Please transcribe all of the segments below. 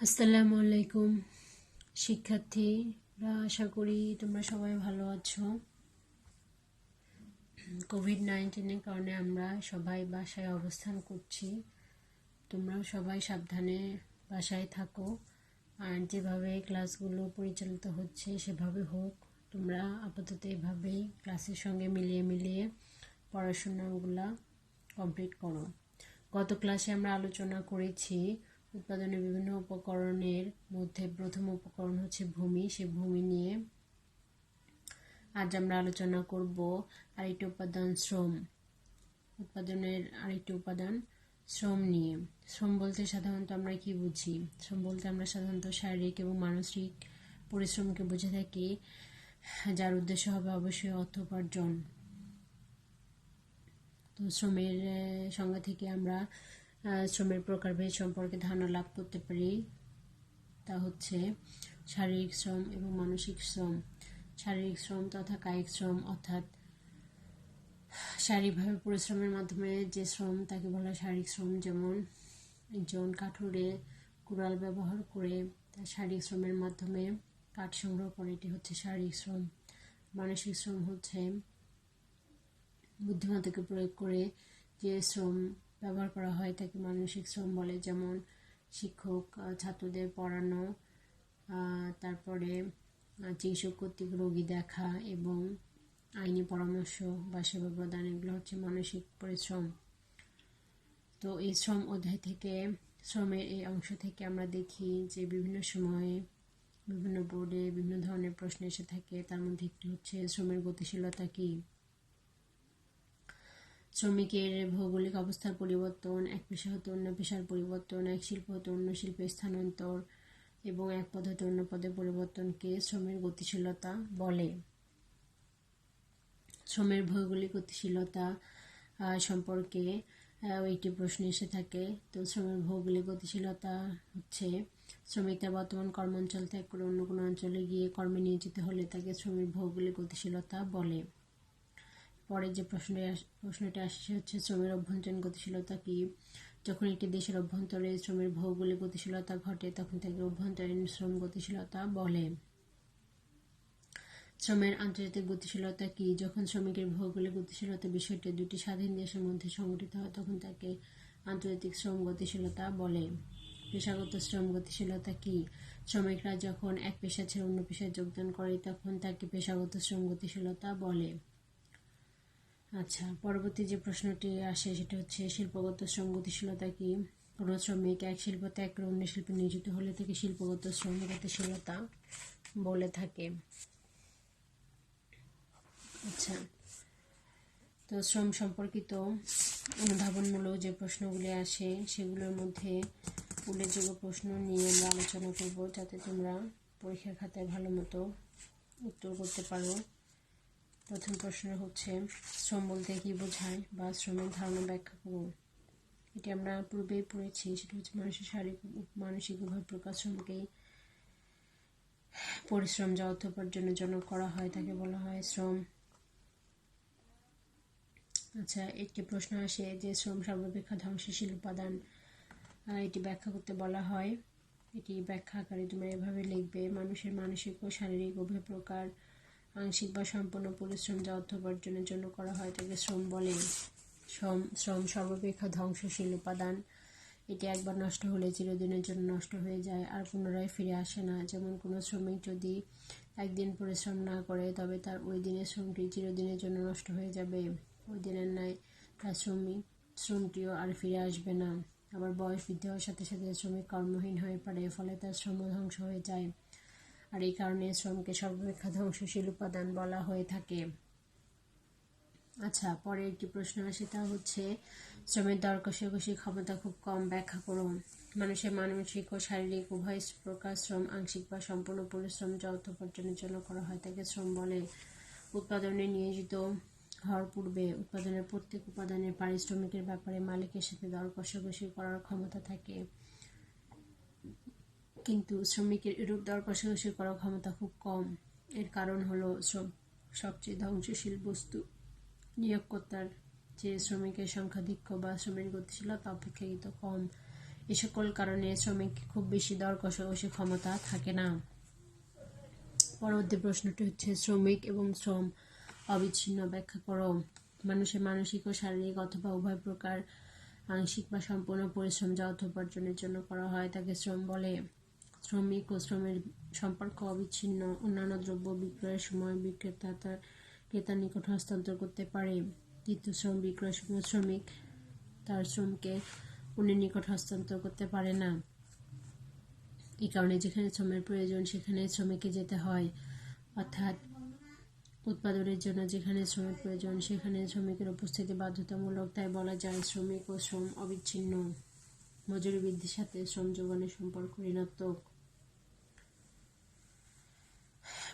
আসসালামু আলাইকুম শিক্ষার্থীরা, আশা করি তোমরা সবাই ভালো আছো। কোভিড-19-এর কারণে আমরা সবাই বাসায় অবস্থান করছি। তোমরাও সবাই সাবধানে বাসায় থাকো, আর যেভাবে ক্লাসগুলো পরিচালিত হচ্ছে সেভাবে হোক। তোমরা আপাতত এভাবেই ক্লাসের সঙ্গে মিলিয়ে পড়াশোনাগুলা কমপ্লিট করো। গত ক্লাসে আমরা আলোচনা করেছি উৎপাদনের বিভিন্ন উপকরণের মধ্যে প্রথম উপকরণ হচ্ছে ভূমি। সে ভূমি নিয়ে আজ আমরা আলোচনা করব আরেকটি উপাদান শ্রম। উৎপাদনের আরেকটি উপাদান শ্রম নিয়ে। শ্রম বলতে সাধারণত আমরা কি বুঝি? শ্রম বলতে আমরা সাধারণত শারীরিক এবং মানসিক পরিশ্রমকে বুঝে থাকি, যার উদ্দেশ্য হবে অবশ্যই অর্থ উপার্জন। তো শ্রমের সংজ্ঞা থেকে আমরা শ্রমের প্রকারভেদ সম্পর্কে ধারণা লাভ করতে পারি। তা হচ্ছে শারীরিক শ্রম এবং মানসিক শ্রম। শারীরিক শ্রম তথা কায়িক শ্রম, অর্থাৎ শারীরিকভাবে পরিশ্রমের মাধ্যমে যে শ্রম তাকে বলা হয় শারীরিক শ্রম। যেমন একজন কাঠুরে কুড়াল ব্যবহার করে তার শারীরিক শ্রমের মাধ্যমে কাঠ সংগ্রহ করে, এটি হচ্ছে শারীরিক শ্রম। মানসিক শ্রম হচ্ছে বুদ্ধিমত্তাকে প্রয়োগ করে যে শ্রম ব্যবহার করা হয় তাকে মানসিক শ্রম বলে। যেমন শিক্ষক ছাত্রদের পড়ানো, তারপরে চিকিৎসক কর্তৃক রোগী দেখা এবং আইনি পরামর্শ বা সেবা প্রদান, এগুলো হচ্ছে মানসিক পরিশ্রম। তো এই শ্রম অধ্যায় থেকে, শ্রমের এই অংশ থেকে আমরা দেখি যে বিভিন্ন সময়ে বিভিন্ন বোর্ডে বিভিন্ন ধরনের প্রশ্ন এসে থাকে। তার মধ্যে একটি হচ্ছে শ্রমের গতিশীলতা কি। শ্রমিকের ভৌগোলিক অবস্থার পরিবর্তন, এক পেশা হতে অন্য পেশার পরিবর্তন, এক শিল্প হতে অন্য শিল্পে স্থানান্তর এবং এক পদ হতে অন্য পদে পরিবর্তনকে শ্রমের গতিশীলতা বলে। শ্রমের ভৌগোলিক গতিশীলতা সম্পর্কে একটি প্রশ্ন এসে থাকে। তো শ্রমের ভৌগোলিক গতিশীলতা হচ্ছে শ্রমিক তার বর্তমান কর্মাঞ্চল ত্যাগ করে অন্য কোনো অঞ্চলে গিয়ে কর্মে নিয়োজিত হলে তাকে শ্রমের ভৌগোলিক গতিশীলতা বলে। পরে যে প্রশ্নটি আসছে হচ্ছে শ্রমের অভ্যন্তরীণ গতিশীলতা কি। যখন একটি দেশের অভ্যন্তরে শ্রমের ভৌগোলিক গতিশীলতা ঘটে তখন তাকে অভ্যন্তরীণ শ্রম গতিশীলতা বলে। শ্রমের আন্তর্জাতিক গতিশীলতা কি। যখন শ্রমিকের ভৌগোলিক গতিশীলতা বিষয়টি দুটি স্বাধীন দেশের মধ্যে সংঘটিত হয় তখন তাকে আন্তর্জাতিক শ্রম গতিশীলতা বলে। পেশাগত শ্রম গতিশীলতা কি। শ্রমিকরা যখন এক পেশা ছেড়ে অন্য পেশায় যোগদান করে তখন তাকে পেশাগত শ্রম গতিশীলতা বলে। আচ্ছা, পরবর্তী যে প্রশ্নটি আসে সেটা হচ্ছে শিল্পগত শ্রম গতিশীলতা কি। কোনো শ্রমিক এক শিল্প ত্যাগ করে অন্য শিল্পে নিয়োজিত হলে তাকে শিল্পগত শ্রম গতিশীলতা বলে থাকে। আচ্ছা, তো শ্রম সম্পর্কিত অনুধাবনমূলক যে প্রশ্নগুলি আসে সেগুলোর মধ্যে উল্লেখযোগ্য প্রশ্ন নিয়ে আমরা আলোচনা করব, যাতে তোমরা পরীক্ষার খাতায় ভালো মতো উত্তর করতে পারো। প্রথম প্রশ্ন হচ্ছে শ্রম বলতে কি বোঝায় বা শ্রমের ধারণা ব্যাখ্যা করুন। এটি আমরা পূর্বেই পড়েছি। সেটা হচ্ছে মানুষের শারীরিক মানসিক উভয় প্রকার শ্রমকেই পরিশ্রম যা অর্থ উপার্জনের জন্য করা হয় তাকে বলা হয় শ্রম। আচ্ছা, একটি প্রশ্ন আসে যে শ্রম সর্বাপেক্ষা ধ্বংসশীল উপাদান, এটি ব্যাখ্যা করতে বলা হয়। এটি ব্যাখ্যা আকারে তোমরা এভাবে লিখবে: মানুষের মানসিক ও শারীরিক উভয় প্রকার আংশিক বা সম্পূর্ণ পরিশ্রম যা অর্থ উপার্জনের জন্য করা হয় তাকে শ্রম বলে। শ্রম সর্বাপেক্ষা ধ্বংসশীল উপাদান। এটি একবার নষ্ট হলে চিরদিনের জন্য নষ্ট হয়ে যায় আর পুনরায় ফিরে আসে না। যেমন কোনো শ্রমিক যদি একদিন পরিশ্রম না করে তবে তার ওই দিনের শ্রমটি চিরদিনের জন্য নষ্ট হয়ে যাবে। ওই দিনের ন্যায় তার শ্রমটিও আর ফিরে আসবে না। আবার বয়স বৃদ্ধি হওয়ার সাথে সাথে শ্রমিক কর্মহীন হয়ে পড়ে, ফলে তার শ্রম ধ্বংস হয়ে যায়। আর এই কারণে শ্রমকে সর্বাপেক্ষা ধ্বংসশীল উপাদান বলা হয়ে থাকে। আচ্ছা, পরে একটি প্রশ্ন আসে, তা হচ্ছে শ্রমের দর কষাকষি ক্ষমতা খুব কম, ব্যাখ্যা করুন। মানুষের মানসিক ও শারীরিক উভয় প্রকার শ্রম আংশিক বা সম্পূর্ণ পরিশ্রম যা অর্থ উপার্জনের জন্য করা হয় তাকে শ্রম বলে। উৎপাদনে নিয়োজিত হওয়ার পূর্বে উৎপাদনের প্রত্যেক উপাদানের পারিশ্রমিকের ব্যাপারে মালিকের সাথে দর কষাকষি করার ক্ষমতা থাকে, কিন্তু শ্রমিকের এরূপ দর কষাকষি করার ক্ষমতা খুব কম। এর কারণ হলো শ্রম সবচেয়ে ধ্বংসশীল বস্তু। নিয়োগকর্তার যে শ্রমিকের সংখ্যাধিক্য বা শ্রমের গতিশীলতা অপেক্ষাকৃত কম, এ সকল কারণে শ্রমিক খুব বেশি দর কষাকষি ক্ষমতা থাকে না। পরবর্তী প্রশ্নটি হচ্ছে শ্রমিক এবং শ্রম অবিচ্ছিন্ন ব্যাখ্যা করো। মানুষের মানসিক ও শারীরিক অথবা উভয় প্রকার আংশিক বা সম্পূর্ণ পরিশ্রম যা অর্থ উপার্জনের জন্য করা হয় তাকে শ্রম বলে। শ্রমিক ও শ্রমের সম্পর্ক অবিচ্ছিন্ন। অন্যান্য দ্রব্য বিক্রয়ের সময় বিক্রেতা তার ক্রেতার নিকট হস্তান্তর করতে পারে, কিন্তু শ্রম বিক্রয়ের সময় শ্রমিক তার শ্রমকে অন্যের নিকট হস্তান্তর করতে পারে না। এই কারণে যেখানে শ্রমের প্রয়োজন সেখানে শ্রমিককে যেতে হয়, অর্থাৎ উৎপাদনের জন্য যেখানে শ্রমের প্রয়োজন সেখানে শ্রমিকের উপস্থিতি বাধ্যতামূলক। তাই বলা যায় শ্রমিক ও শ্রম অবিচ্ছিন্ন। মজুরি বৃদ্ধির সাথে শ্রম যোগানের সম্পর্ক ঋণাত্মক।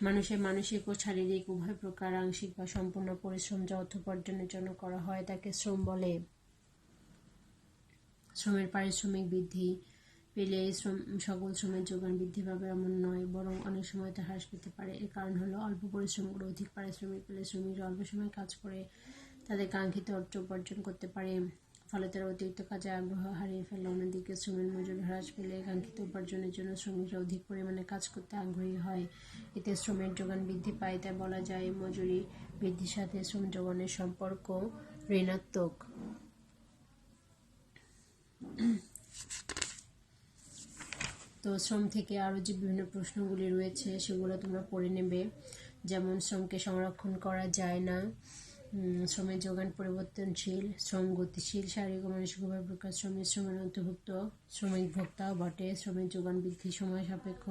মানুষের মানসিক ও শারীরিক উভয় প্রকার আংশিক বা সম্পূর্ণ পরিশ্রম যা অর্থ উপার্জনের জন্য করা হয় তাকে শ্রম বলে। শ্রমের পারিশ্রমিক বৃদ্ধি পেলে সকল শ্রমের যোগান বৃদ্ধি পাবে এমন নয়, বরং অনেক সময় তা হ্রাস পেতে পারে। এর কারণ হলো অল্প পরিশ্রম করে অধিক পারিশ্রমিক পেলে শ্রমিকরা অল্প সময় কাজ করে তাদের কাঙ্ক্ষিত অর্থ উপার্জন করতে পারে, ফলে তারা অতিরিক্ত কাজে আগ্রহ হারিয়ে ফেলে। অন্যদিকে শ্রমের মজুরি হ্রাস পেলে কাঙ্ক্ষিত উপার্জনের জন্য শ্রমিকরা অধিক পরিমাণে কাজ করতে আগ্রহী হয়, এতে শ্রমের যোগান বৃদ্ধি পায়। তাই বলা যায় মজুরি বৃদ্ধির সাথে শ্রম যোগানের সম্পর্ক ঋণাত্মক। তো শ্রম থেকে আরও যে বিভিন্ন প্রশ্নগুলি রয়েছে সেগুলো তোমরা পড়ে নেবে। যেমন শ্রমকে সংরক্ষণ করা যায় না, শ্রমের যোগান পরিবর্তনশীল, শ্রম গতিশীল, শারীরিক ও মানসিক উভয় প্রকার শ্রমের অন্তর্ভুক্ত, শ্রমিক ভোক্তাও বটে, শ্রমের যোগান বৃদ্ধি, সময় সাপেক্ষ,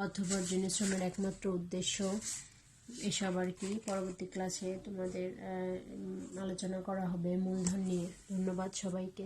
অর্থ উপার্জনের শ্রমের একমাত্র উদ্দেশ্য, এসব আর কি। পরবর্তী ক্লাসে তোমাদের আলোচনা করা হবে মূলধন নিয়ে। ধন্যবাদ সবাইকে।